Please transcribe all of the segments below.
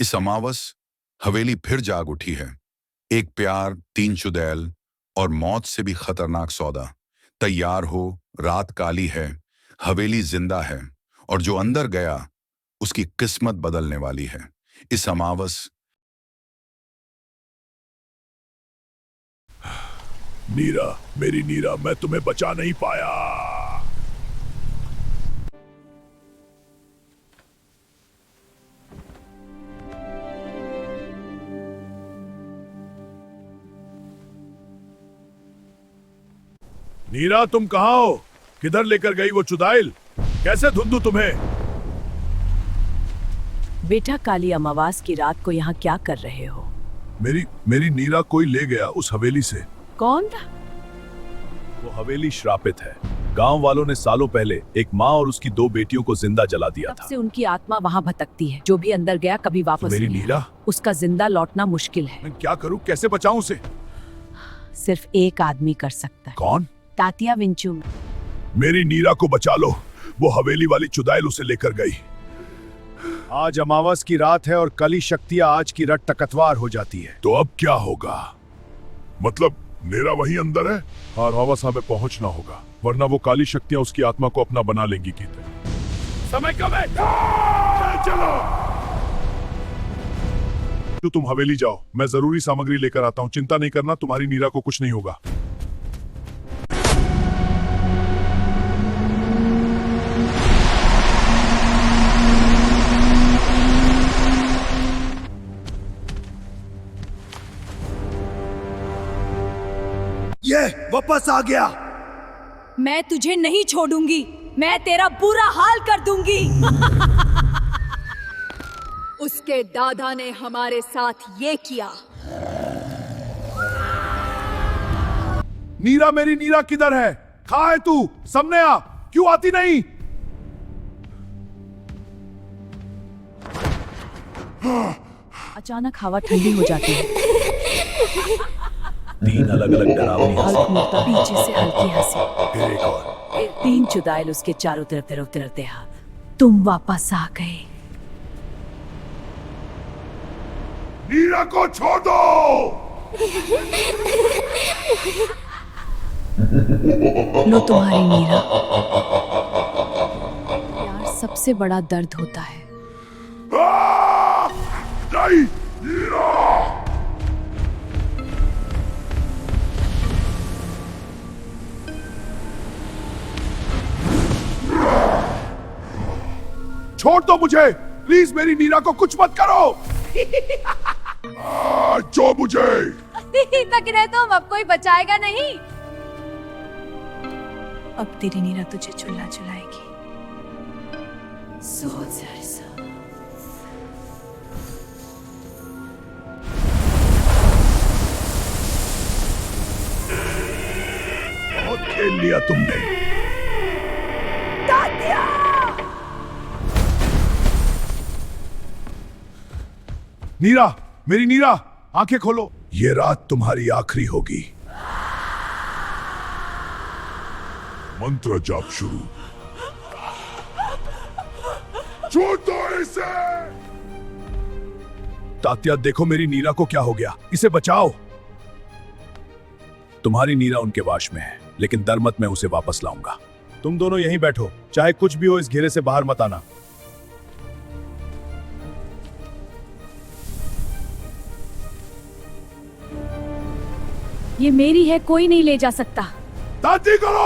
इस अमावस हवेली फिर जाग उठी है। एक प्यार, तीन चुड़ैल और मौत से भी खतरनाक सौदा। तैयार हो, रात काली है, हवेली जिंदा है, और जो अंदर गया उसकी किस्मत बदलने वाली है। इस अमावस। नीरा, मेरी नीरा, मैं तुम्हें बचा नहीं पाया। नीरा, तुम कहाँ हो? किधर लेकर गई वो चुड़ैल? कैसे ढूंढूं तुम्हें? बेटा, काली अमावास की रात को यहाँ क्या कर रहे हो? मेरी नीरा कोई ले गया उस हवेली से। कौन था? वो हवेली श्रापित है। गांव वालों ने सालों पहले एक माँ और उसकी दो बेटियों को जिंदा जला दिया तब था। से उनकी आत्मा वहाँ भटकती है। जो भी अंदर गया कभी वापस मेरी नहीं नीरा, आया। उसका जिंदा लौटना मुश्किल है। मैं क्या करूं? कैसे बचाऊं उसे? सिर्फ एक आदमी कर सकता है। कौन? तात्या विंचू। मेरी नीरा को बचा लो। वो हवेली वाली चुड़ैल उसे लेकर गई। आज अमावस की रात है और कल ही शक्तियां आज की रात टकतवार हो जाती है। तो अब क्या होगा? मतलब नीरा वहीं अंदर है और अमावस हमें पहुंचना होगा, वरना वो काली शक्तियां उसकी आत्मा को अपना बना लेंगी। समय कम है, चलो। तो तुम हवेली जाओ, मैं जरूरी सामग्री लेकर आता हूँ। चिंता नहीं करना, तुम्हारी नीरा को कुछ नहीं होगा। ये वापस आ गया। मैं तुझे नहीं छोड़ूंगी। मैं तेरा बुरा हाल कर दूंगी। उसके दादा ने हमारे साथ ये किया। नीरा, मेरी नीरा किधर है? कहाँ है तू? सामने आ, क्यों आती नहीं? अचानक हवा ठंडी हो जाती है। तीन अलग अलग डरावनी हल्क मुड़ता, पीछे से हल्की हंसी। फिर एक और। तीन चुड़ैल उसके चारों तरफ उतरते हाथ। तुम वापस आ गए। नीरा को छोड़ दो। लो तुम्हारी नीरा। प्यार सबसे बड़ा दर्द होता है। नहीं, नीरा। छोड़ दो मुझे, प्लीज। मेरी नीरा को कुछ मत करो। जो मुझे तक रहे तो अब कोई बचाएगा नहीं। अब तेरी नीरा तुझे चुल्ला चुलाएगी। बहुत खेल लिया तुमने। नीरा, मेरी नीरा, आंखें खोलो। ये रात तुम्हारी आखिरी होगी। मंत्र जाप शुरू। छोड़ दो इसे। तात्या, देखो मेरी नीरा को क्या हो गया। इसे बचाओ। तुम्हारी नीरा उनके वाश में है, लेकिन डर मत, मैं उसे वापस लाऊंगा। तुम दोनों यहीं बैठो, चाहे कुछ भी हो इस घेरे से बाहर मत आना। ये मेरी है, कोई नहीं ले जा सकता। दादी करो।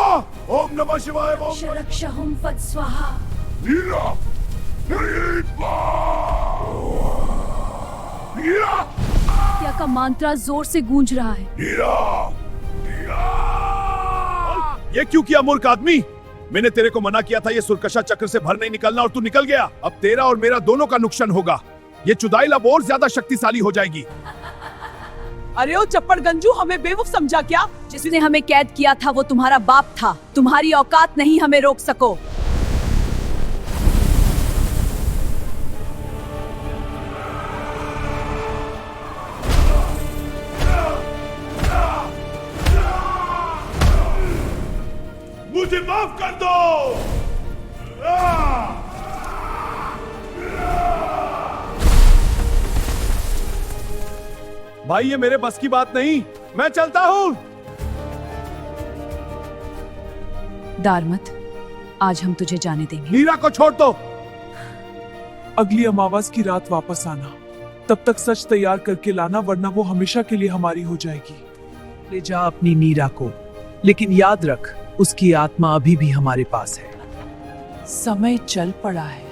ओम नमः शिवाय। ओम शरक्षहुम फट स्वाहा। नीरा, नीरा, तात्या का मंत्र जोर से गूंज रहा है। नीरा, नीरा। ये क्यों किया मूर्ख आदमी? मैंने तेरे को मना किया था ये सुरकशा चक्र से भर नहीं निकलना, और तू निकल गया। अब तेरा और मेरा दोनों का नुकसान होगा। ये चुड़ैल अब और ज्यादा शक्तिशाली हो जाएगी। अरे ओ चप्पड़ गंजू, हमें बेवकूफ समझा क्या? जिसने हमें कैद किया था वो तुम्हारा बाप था। तुम्हारी औकात नहीं हमें रोक सको। मुझे माफ कर दो। भाई ये मेरे बस की बात नहीं, मैं चलता हूँ। दारमत, आज हम तुझे जाने देंगे। नीरा को छोड़ दो। अगली अमावस की रात वापस आना, तब तक सच तैयार करके लाना, वरना वो हमेशा के लिए हमारी हो जाएगी। ले जा अपनी नीरा को, लेकिन याद रख उसकी आत्मा अभी भी हमारे पास है। समय चल पड़ा है।